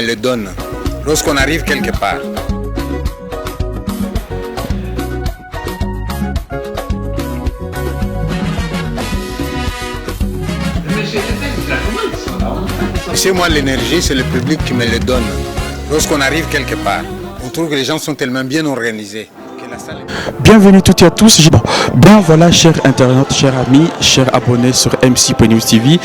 me le donne lorsqu'on arrive quelque part. Chez moi, l'énergie, c'est le public qui me le donne. Lorsqu'on arrive quelque part, on trouve que les gens sont tellement bien organisés. Bienvenue toutes et à tous. Bien voilà, chers internautes, chers amis, chers abonnés sur MC.News TV.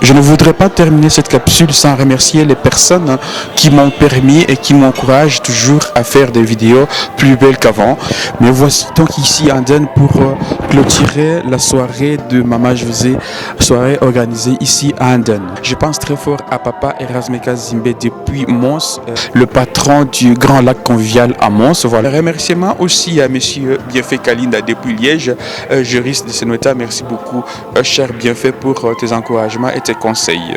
Je ne voudrais pas terminer cette capsule sans remercier les personnes qui m'ont permis et qui m'encouragent toujours à faire des vidéos plus belles qu'avant. Mais voici donc ici Anden pour clôturer la soirée de Mama José, soirée organisée ici à Anden. Je pense très fort à Papa Erasmeka Zimbe depuis Mons, le patron du Grand Lac Convivial à Mons. Voilà. Remerciements aussi à Monsieur Bienfait Kalinda depuis Liège, juriste de Senweta. Merci beaucoup, cher Bienfait, pour tes encouragements et tes conseils.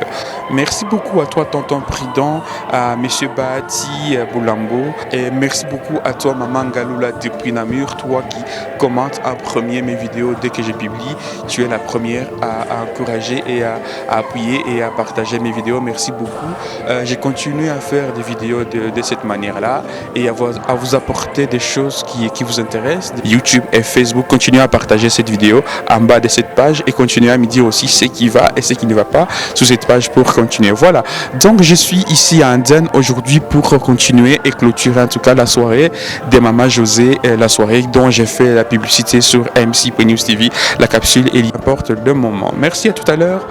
Merci beaucoup à toi, tonton Pridon, à Monsieur Bahati Boulambo, et merci beaucoup à toi, Maman Galoula depuis Namur, toi qui commentes en premier mes vidéos dès que je publie. Tu es la première à encourager et à appuyer et à partager mes vidéos. Merci beaucoup. J'ai continué à faire des vidéos de cette manière-là et à vous apporter des choses qui vous intéressent. YouTube et Facebook, continuez à partager cette vidéo en bas de cette page et continuez à me dire aussi ce qui va et ce qui ne va pas sur cette page pour continuer. Voilà, donc je suis ici à Anden aujourd'hui pour continuer et clôturer en tout cas la soirée de Mama José, la soirée dont j'ai fait la publicité sur MC.News TV. La capsule il importe le moment. Merci, à tout à l'heure.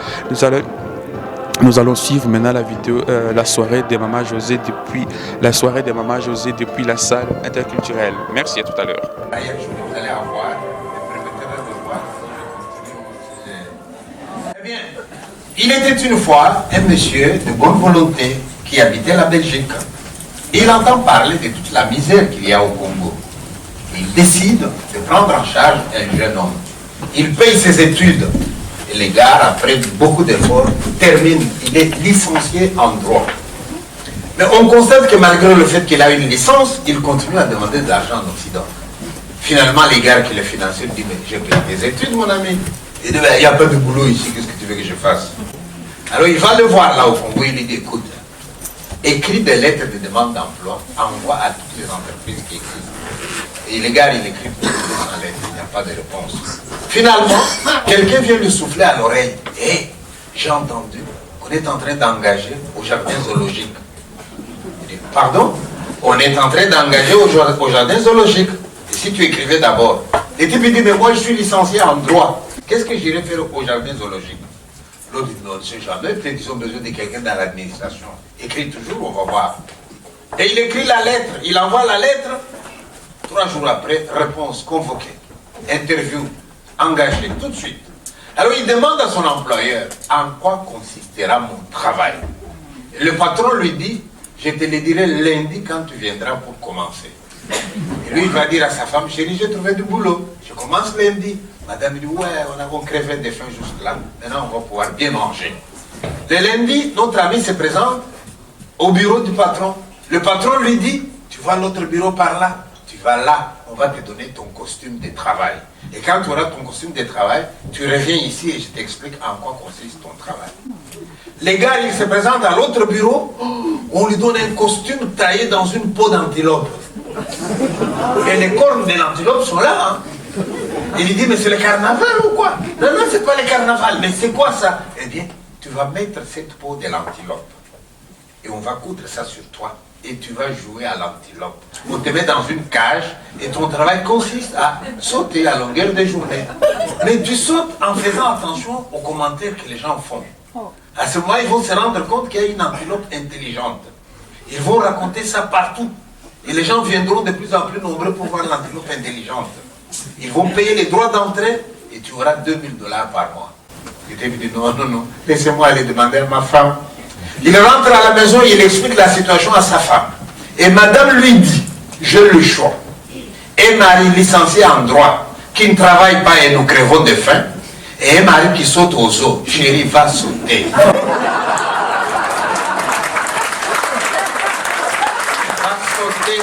Nous allons suivre maintenant la vidéo, la soirée de Mama José depuis la salle interculturelle. Merci, à tout à l'heure. Vous allez avoir, eh bien, il était une fois un monsieur de bonne volonté qui habitait la Belgique. Il entend parler de toute la misère qu'il y a au Congo. Il décide de prendre en charge un jeune homme. Il paye ses études. Et les gars, après beaucoup d'efforts, termine. Il est licencié en droit. Mais on constate que malgré le fait qu'il a une licence, il continue à demander de l'argent en Occident. Finalement, les gars qui le financent disent, mais j'ai payé des études, mon ami. Il dit, il n'y a pas de boulot ici, qu'est-ce que tu veux que je fasse? Alors il va le voir là au Congo, il lui dit, écoute, écris des lettres de demande d'emploi, envoie à toutes les entreprises qui existent. Et les gars, il écrit toutes les lettres, il n'y a pas de réponse. Finalement, quelqu'un vient lui souffler à l'oreille. Hé, j'ai entendu qu'on est en train d'engager au jardin zoologique. Il dit, pardon? On est en train d'engager au jardin zoologique. Et si tu écrivais d'abord? Et tu lui dis, mais moi je suis licencié en droit. Qu'est-ce que j'irais faire au jardin zoologique? L'autre dit, non, on ne sait jamais, peut-être qu'ils ont besoin de quelqu'un dans l'administration. Écris toujours, on va voir. Et il écrit la lettre, il envoie la lettre. 3 jours après, réponse convoquée. Interview, engagé, tout de suite. Alors il demande à son employeur, en quoi consistera mon travail? Et le patron lui dit, je te le dirai lundi quand tu viendras pour commencer. Et lui, il va dire à sa femme, chérie, j'ai trouvé du boulot. Je commence lundi. Madame dit, ouais, on a crevé de faim juste là. Maintenant, on va pouvoir bien manger. Le lundi, notre ami se présente au bureau du patron. Le patron lui dit, tu vois l'autre bureau par là? Tu vas là, on va te donner ton costume de travail. Et quand tu auras ton costume de travail, tu reviens ici et je t'explique en quoi consiste ton travail. Les gars, ils se présentent à l'autre bureau, on lui donne un costume taillé dans une peau d'antilope. Et les cornes de l'antilope sont là. Hein. Il lui dit, mais c'est le carnaval ou quoi? Non, non, c'est pas le carnaval, mais c'est quoi ça? Eh bien, tu vas mettre cette peau de l'antilope et on va coudre ça sur toi et tu vas jouer à l'antilope. On te met dans une cage et ton travail consiste à sauter à longueur de journée. Mais tu sautes en faisant attention aux commentaires que les gens font. À ce moment, ils vont se rendre compte qu'il y a une antilope intelligente. Ils vont raconter ça partout. Et les gens viendront de plus en plus nombreux pour voir l'antilope intelligente. Ils vont payer les droits d'entrée et tu auras 2000 $ par mois. Et tu dis non, non, non, laissez-moi aller demander à ma femme. Il rentre à la maison, il explique la situation à sa femme. Et madame lui dit, j'ai le choix. Un mari licencié en droit, qui ne travaille pas et nous crevons de faim, et un mari qui saute aux eaux. Chérie, va sauter. Va sauter.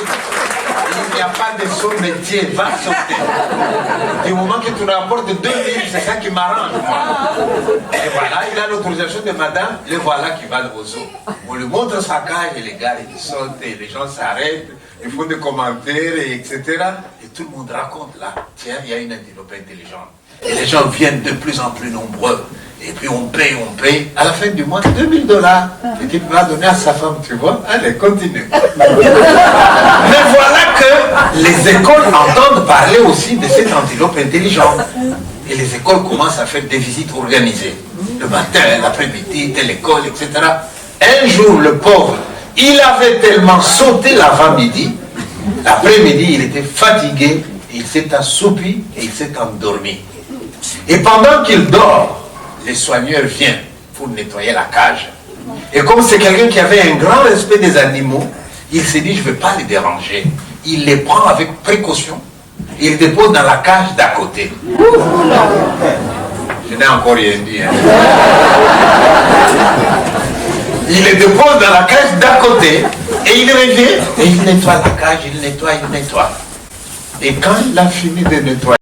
Il n'y a pas de son métier, va sauter. Du moment que tu rapportes 2000, c'est ça qui m'arrange, moi. Et voilà, il a l'autorisation de madame, le voilà qui va au zoo. On lui montre sa cage et les gars, ils sautent, et les gens s'arrêtent, ils font des commentaires, et etc. Et tout le monde raconte là, tiens, il y a une antilope intelligente. Et les gens viennent de plus en plus nombreux. Et puis on paye. À la fin du mois, $2000. Le type va donner à sa femme, tu vois. Allez, continue. Mais voilà que les écoles entendent parler aussi de cette antilope intelligente. Et les écoles commencent à faire des visites organisées. Le matin, l'après-midi, telle école, etc. Un jour, le pauvre, il avait tellement sauté l'avant-midi. L'après-midi, il était fatigué. Il s'est assoupi et il s'est endormi. Et pendant qu'il dort, les soigneurs viennent pour nettoyer la cage. Et comme c'est quelqu'un qui avait un grand respect des animaux, il s'est dit, je ne vais pas les déranger. Il les prend avec précaution et il les dépose dans la cage d'à côté. Je n'ai encore rien dit. Hein. Il les dépose dans la cage d'à côté et il revient et il nettoie la cage, il nettoie. Et quand il a fini de nettoyer,